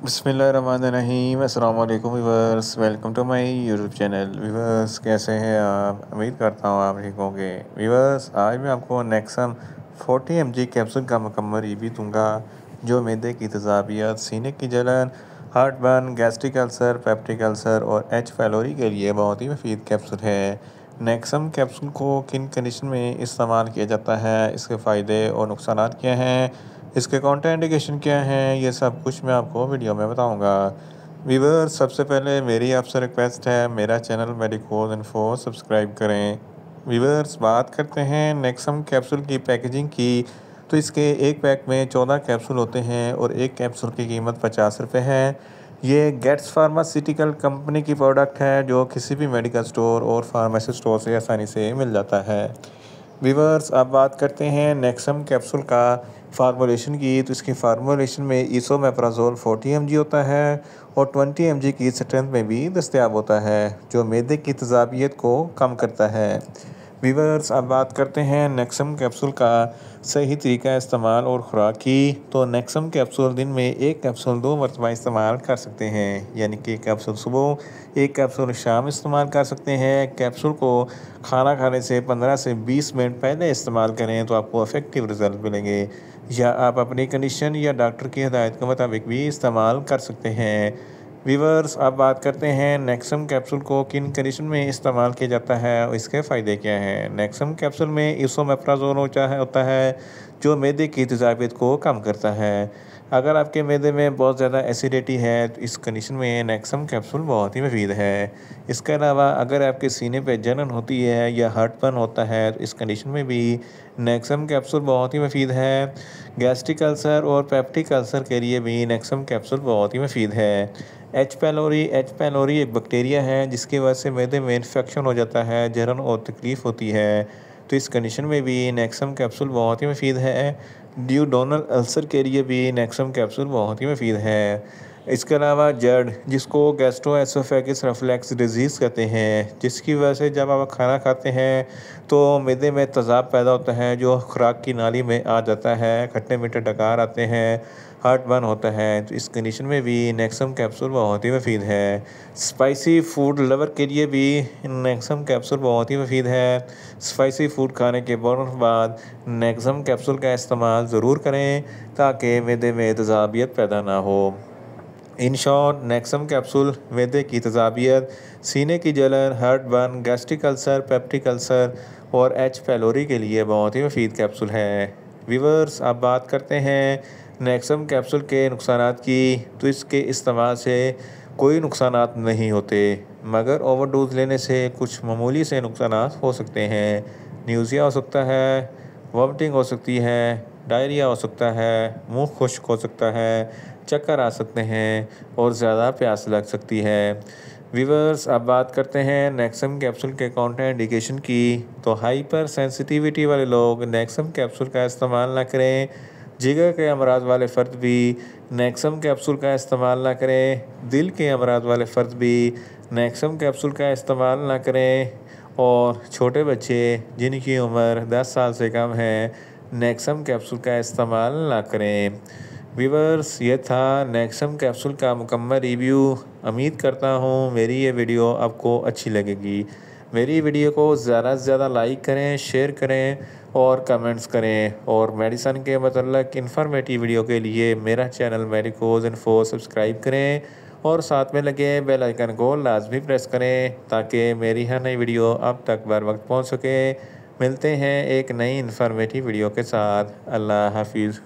बिस्मिल्लाहिर्रहमानिर्रहीम अस्सलाम वालेकुम viewers, welcome to my YouTube channel. Viewers, कैसे हैं आप? उम्मीद करता हूँ आप ठीक होंगे। व्यूअर्स, आज मैं आपको नेक्सम 40 mg कैप्सूल का मुकम्मल रिव्यू दूंगा, जो मैदे की तेज़ाबियत, सीने की जलन, heart burn, gastric ulcer, peptic ulcer और एच पैलोरी के लिए बहुत ही मुफीद कैप्सूल है। नेक्सम कैप्सूल को किन कंडीशन में इस्तेमाल किया जाता है, इसके फ़ायदे और नुकसान क्या हैं, इसके कॉन्ट्राइंडिकेशन क्या हैं, ये सब कुछ मैं आपको वीडियो में बताऊंगा। व्यूअर्स, सबसे पहले मेरी आपसे रिक्वेस्ट है, मेरा चैनल मेडिकोज इन्फो सब्सक्राइब करें। व्यूअर्स, बात करते हैं नेक्सम कैप्सूल की पैकेजिंग की। तो इसके एक पैक में 14 कैप्सूल होते हैं और एक कैप्सूल की कीमत 50 रुपये है। ये गेट्स फार्मास्यूटिकल कंपनी की प्रोडक्ट है, जो किसी भी मेडिकल स्टोर और फार्मेसी स्टोर से आसानी से मिल जाता है। व्यूअर्स, अब बात करते हैं नेक्सम कैप्सूल का फार्मूलेशन की। तो इसकी फार्मूलेशन में इसोमेप्राजोल 40 mg होता है और 20 mg की स्ट्रेंथ में भी दस्तयाब होता है, जो मैदे की तेज़ाबियत को कम करता है। व्यूअर्स, अब बात करते हैं नेक्सम कैप्सूल का सही तरीका इस्तेमाल और खुराक की। तो नेक्सम कैप्सूल दिन में एक कैप्सूल 2 मरतबा इस्तेमाल कर सकते हैं, यानी कि कैप्सूल सुबह, एक कैप्सूल शाम इस्तेमाल कर सकते हैं। कैप्सूल को खाना खाने से 15 से 20 मिनट पहले इस्तेमाल करें तो आपको इफेक्टिव रिजल्ट मिलेंगे, या आप अपनी कंडीशन या डॉक्टर की हिदायत के मुताबिक भी इस्तेमाल कर सकते हैं। व्यूअर्स, अब बात करते हैं नेक्सम कैप्सूल को किन कंडीशन में इस्तेमाल किया जाता है और इसके फ़ायदे क्या हैं। नेक्सम कैप्सूल में इसोमेप्राजोल होता है, जो मैदे की तेज़ाबियत को कम करता है। अगर आपके मैदे में बहुत ज़्यादा एसिडिटी है तो इस कंडीशन में नेक्सम कैप्सूल बहुत ही मुफीद है। इसके अलावा अगर आपके सीने पे जलन होती है या हार्टबर्न होता है तो इस कंडीशन में भी नेक्सम कैप्सूल बहुत ही मुफीद है। गैस्ट्रिक अल्सर और पेप्टिक अल्सर के लिए भी नेक्सम कैप्सूल बहुत ही मुफीद है। एच पैलोरी एक बैक्टीरिया है जिसकी वजह से मैदे में इन्फेक्शन हो जाता है, जलन और तकलीफ़ होती है। तो इस कंडीशन में भी नेक्सम कैप्सूल बहुत ही मुफीद है। ड्यूडोनल अल्सर के लिए भी नेक्सम कैप्सूल बहुत ही मुफीद है। इसके अलावा जड़, जिसको गैस्ट्रोएसोफेगस रिफ्लक्स डिजीज़ कहते हैं, जिसकी वजह से जब आप खाना खाते हैं तो मैदे में तेज़ाब पैदा होता है, जो खुराक की नाली में आ जाता है, खट्टे मीठे डकार आते हैं, हार्ट बर्न होता है। तो इस कंडीशन में भी नेक्सम कैप्सूल बहुत ही मुफीद है। स्पाइसी फूड लवर के लिए भी नेक्सम कैप्सूल बहुत ही मुफीद है। स्पाइसी फूड खाने के फ़ौरन बाद नेक्सम कैप्सूल का इस्तेमाल ज़रूर करें, ताकि मैदे में तेज़ाबियत पैदा ना हो। इन शॉर्ट, नेक्सम कैप्सूल मैदे की तेज़ाबियत, सीने की जलन, heart burn, gastric ulcer, peptic ulcer और एच पैलोरी के लिए बहुत ही मुफीद कैप्सूल है। व्यूअर्स, अब बात करते हैं नेक्सम कैप्सूल के नुकसानात की। तो इसके इस्तेमाल से कोई नुकसानात नहीं होते, मगर ओवरडोज लेने से कुछ मामूली से नुकसानात हो सकते हैं। न्यूज़िया हो सकता है, वॉमिटिंग हो सकती है, डायरिया हो सकता है, मुंह खुश्क हो सकता है, चक्कर आ सकते हैं और ज़्यादा प्यास लग सकती है। व्यूअर्स, अब बात करते हैं नेक्सम कैप्सूल के कॉन्ट्राइंडिकेशन की। तो हाइपर सेंसिटिविटी वाले लोग नेक्सम कैप्सूल का इस्तेमाल ना करें। जिगर के अमराज वाले फ़र्द भी नेक्सम कैप्सूल का इस्तेमाल ना करें। दिल के अमराज वाले फ़र्द भी नेक्सम कैप्सूल का इस्तेमाल ना करें। और छोटे बच्चे जिनकी उम्र 10 साल से कम है, नेक्सम कैप्सूल का इस्तेमाल ना करें। व्यूअर्स, ये था नेक्सम कैप्सूल का मुकम्मल रिव्यू। उम्मीद करता हूँ मेरी ये वीडियो आपको अच्छी लगेगी। मेरी वीडियो को ज़्यादा से ज़्यादा लाइक करें, शेयर करें और कमेंट्स करें। और मेडिसन के मतलब इन्फॉर्मेटिव वीडियो के लिए मेरा चैनल मेडिकोज इन्फो सब्सक्राइब करें और साथ में लगे बेल आइकन को लाजमी प्रेस करें, ताकि मेरी हर नई वीडियो अब तक बर वक्त पहुँच सके। मिलते हैं एक नई इन्फॉर्मेटिव वीडियो के साथ। अल्लाह हाफिज़।